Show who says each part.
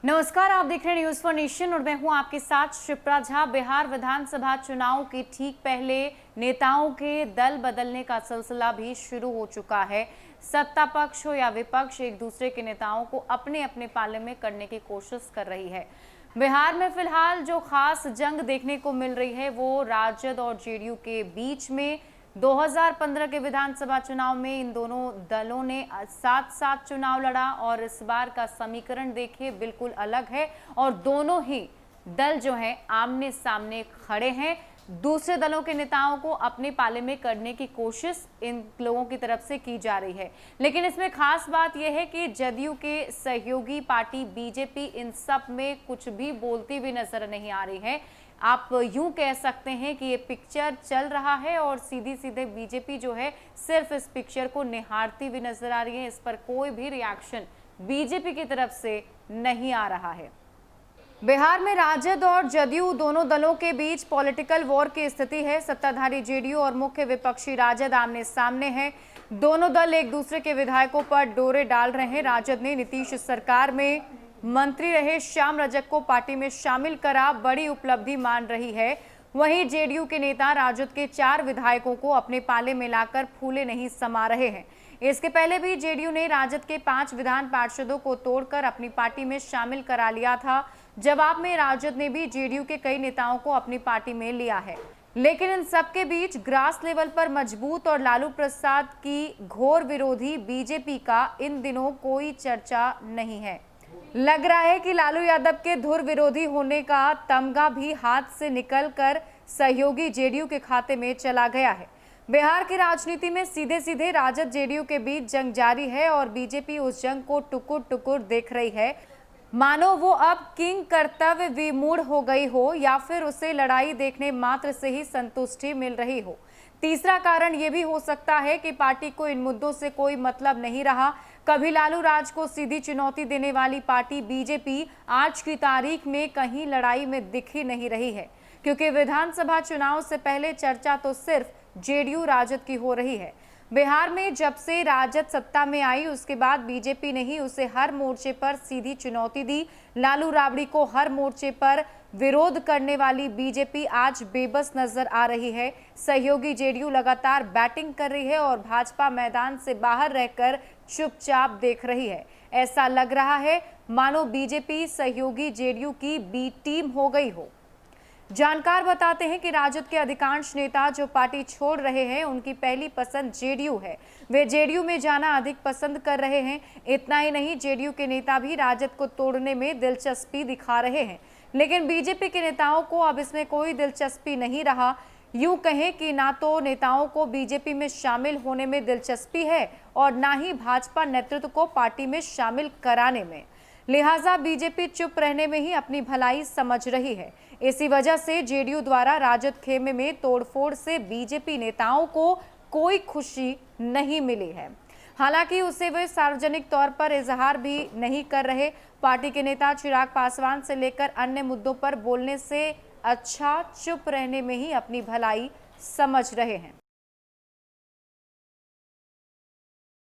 Speaker 1: नमस्कार, आप देख रहे हैं न्यूज फॉर नेशन और मैं हूं आपके साथ शिप्रा झा। बिहार विधानसभा चुनाव के ठीक पहले नेताओं के दल बदलने का सिलसिला भी शुरू हो चुका है। सत्ता पक्ष हो या विपक्ष, एक दूसरे के नेताओं को अपने अपने पाले में करने की कोशिश कर रही है। बिहार में फिलहाल जो खास जंग देखने को मिल रही है वो राजद और जेडीयू के बीच में। 2015 के विधानसभा चुनाव में इन दोनों दलों ने साथ साथ चुनाव लड़ा और इस बार का समीकरण देखिए बिल्कुल अलग है और दोनों ही दल जो हैं आमने सामने खड़े हैं। दूसरे दलों के नेताओं को अपने पाले में करने की कोशिश इन लोगों की तरफ से की जा रही है, लेकिन इसमें खास बात यह है कि जदयू के सहयोगी पार्टी बीजेपी इन सब में कुछ भी बोलती हुई नजर नहीं आ रही है। आप यूं कह सकते हैं कि ये पिक्चर चल रहा है और सीधी सीधे बीजेपी जो है सिर्फ इस पिक्चर को निहारती हुई नजर आ रही है। इस पर कोई भी रिएक्शन बीजेपी की तरफ से नहीं आ रहा है। बिहार में राजद और जदयू दोनों दलों के बीच पॉलिटिकल वॉर की स्थिति है। सत्ताधारी जेडीयू और मुख्य विपक्षी राजद आमने सामने हैं। दोनों दल एक दूसरे के विधायकों पर डोरे डाल रहे हैं। राजद ने नीतीश सरकार में मंत्री रहे श्याम रजक को पार्टी में शामिल करा बड़ी उपलब्धि मान रही है। वहीं जेडीयू के नेता राजद के 4 विधायकों को अपने पाले में लाकर फूले नहीं समा रहे हैं। इसके पहले भी जेडीयू ने राजद के 5 विधान पार्षदों को तोड़कर अपनी पार्टी में शामिल करा लिया था। जवाब में राजद ने भी जेडीयू के कई नेताओं को अपनी पार्टी में लिया है, लेकिन इन सबके बीच ग्रास लेवल पर मजबूत और लालू प्रसाद की घोर विरोधी बीजेपी का इन दिनों कोई चर्चा नहीं है। लग रहा है कि लालू यादव के धुर विरोधी होने का तमगा भी हाथ से निकलकर सहयोगी जेडीयू के खाते में चला गया है। बिहार की राजनीति में सीधे सीधे राजद जेडीयू के बीच जंग जारी है और बीजेपी उस जंग को टुकुर टुकुर देख रही है, मानो वो अब किंग कर्तव्य विमूढ़ हो गई हो या फिर उसे लड़ाई देखने मात्र से ही संतुष्टि मिल रही हो। तीसरा कारण ये भी हो सकता है कि पार्टी को इन मुद्दों से कोई मतलब नहीं रहा। कभी लालू राज को सीधी चुनौती देने वाली पार्टी बीजेपी आज की तारीख में कहीं लड़ाई में दिख ही नहीं रही है, क्योंकि विधानसभा चुनाव से पहले चर्चा तो सिर्फ जेडीयू राजद की हो रही है। बिहार में जब से राजद सत्ता में आई उसके बाद बीजेपी ने ही उसे हर मोर्चे पर सीधी चुनौती दी। लालू राबड़ी को हर मोर्चे पर विरोध करने वाली बीजेपी आज बेबस नजर आ रही है। सहयोगी जेडीयू लगातार बैटिंग कर रही है और भाजपा मैदान से बाहर रहकर चुपचाप देख रही है। ऐसा लग रहा है मानो बीजेपी सहयोगी जेडीयू की बी टीम हो गई हो। जानकार बताते हैं कि राजद के अधिकांश नेता जो पार्टी छोड़ रहे हैं उनकी पहली पसंद जेडीयू है। वे जेडीयू में जाना अधिक पसंद कर रहे हैं। इतना ही नहीं, जेडीयू के नेता भी राजद को तोड़ने में दिलचस्पी दिखा रहे हैं, लेकिन बीजेपी के नेताओं को अब इसमें कोई दिलचस्पी नहीं रहा। यूं कहें कि ना तो नेताओं को बीजेपी में शामिल होने में दिलचस्पी है और ना ही भाजपा नेतृत्व को पार्टी में शामिल कराने में। लिहाजा बीजेपी चुप रहने में ही अपनी भलाई समझ रही है। इसी वजह से जेडीयू द्वारा राजद खेमे में तोड़फोड़ से बीजेपी नेताओं को कोई खुशी नहीं मिली है। हालांकि उसे वे सार्वजनिक तौर पर इजहार भी नहीं कर रहे। पार्टी के नेता चिराग पासवान से लेकर अन्य मुद्दों पर बोलने से अच्छा चुप रहने में ही अपनी भलाई समझ रहे हैं।